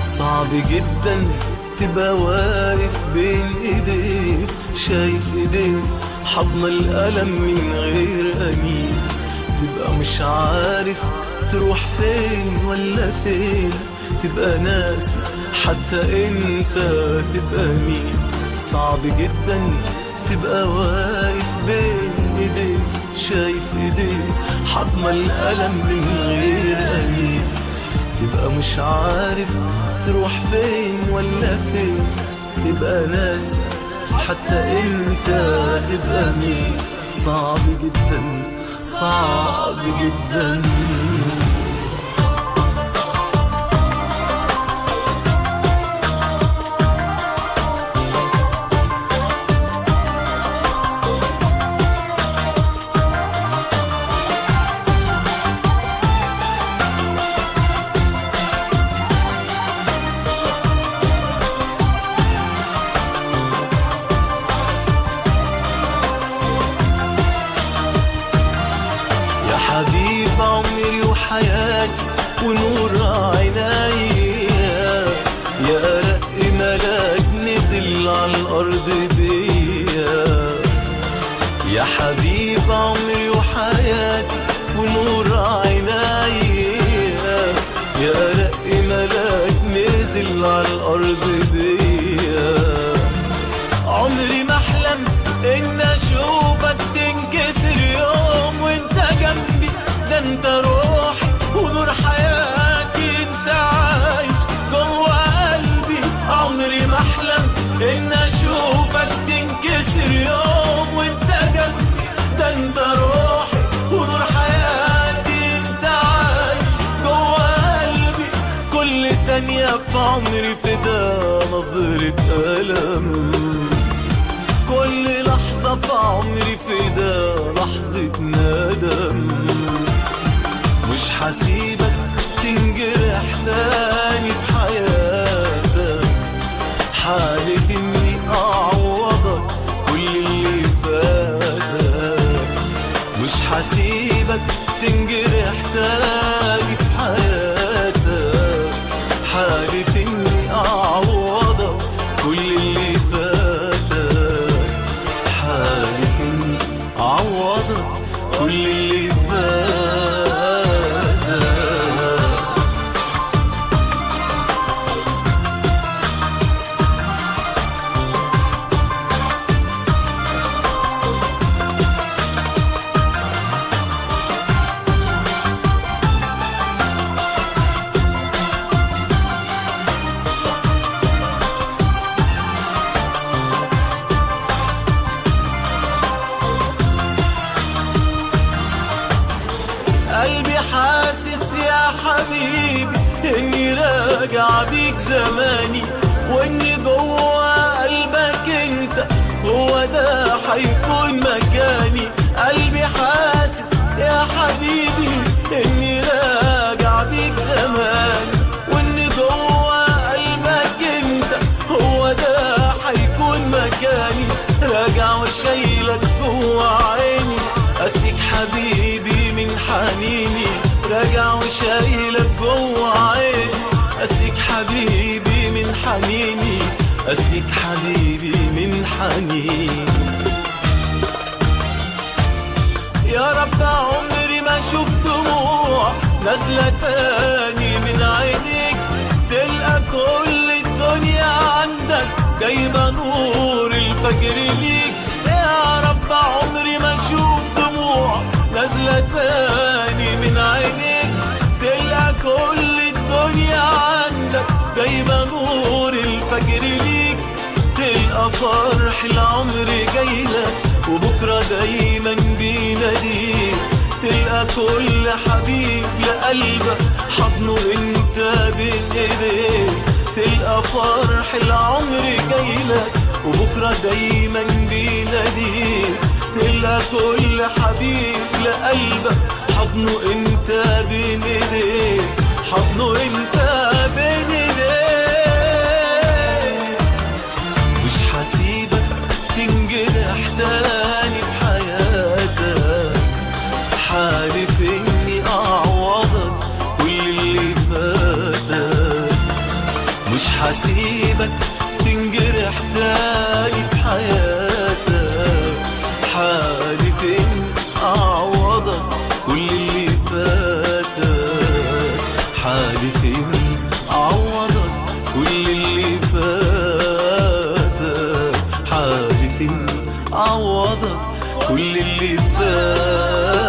صعب جدا تبقى واقف بين ايديك، شايف ايديك حضن الألم من غير أنين، تبقى مش عارف تروح فين ولا فين، تبقى ناسي حتى انت تبقى مين. صعب جدا تبقى واقف بين ايديك، شايف ايديك حضن الألم من غير أنين، تبقى مش عارف تروح فين ولا فين، تبقى ناسي حتى انت تبقى مين. صعب جدا صعب جدا. حبيب عمري وحياتي ونور عينيا، يا رق ملاك نزل على الأرض بيا. يا حبيب عمري وحياتي ونور عينيا، يا رق ملاك نزل على الأرض بيا. عمري ما أحلم إن أشوفك تنكسر يوم وإنت جنبي، ده انت روحي ونور حياتي، انت عايش جوا قلبي. عمري ما احلم ان اشوفك تنكسر يوم وانت جنبي، ده انت روحي ونور حياتي، انت عايش جوا قلبي. كل ثانية في عمري فدا نظرة ألم، كل لحظة في عمري فدا لحظة ندم. مش حسيبك تنجرح تاني في حياتك، حالف اني اعوضك كل اللي فاتك. مش حسيبك تنجرح تاني في حياتك، حالف اني اعوضك كل اللي فاتك، حالف اني اعوضك كل اللي فاتك. قلبي حاسس يا حبيبي اني راجع بيك زماني، واني جوا قلبك انت هو ده حيكون مكاني. قلبي حاسس يا حبيبي اني راجع بيك زماني، واني جوا قلبك انت هو ده حيكون مكاني. راجع وشايلك جوا عيني، اسيك حبيبي من حنيني. راجع وشايلك جوا عيني، اسيك حبيبي من حنيني، اسيك حبيبي من حنيني. يا رب عمري ما شفت دموع نازلة تاني من عينيك، تلقى كل الدنيا عندك جايبة نور الفجر ليك. يا رب عمري ما اشوف دموع نازلة تاني من عينيك، تلقى كل الدنيا عندك جايبة نور الفجر ليك. تلقى فرح العمر جايلك وبكرة دايما بيناديك، تلقى كل حبيب لقلبك حضنه انت بين ايديك. تلقى فرح العمر جايلك وبكرة دايما بيناديك، تلقى كل حبيب لقلبك حضنه انت بين ايديك، حضنه انت بين ايديك. مش حسيبك تنجرح تاني في حياتك، حالف اني اعوضك كل اللي فاتك. هسيبك تنجرح تاني في حياتك. حالف إني أعوضك كل اللي فاتك. حالف إني أعوضك كل اللي فاتك. حالف إني أعوضك كل اللي فاتك.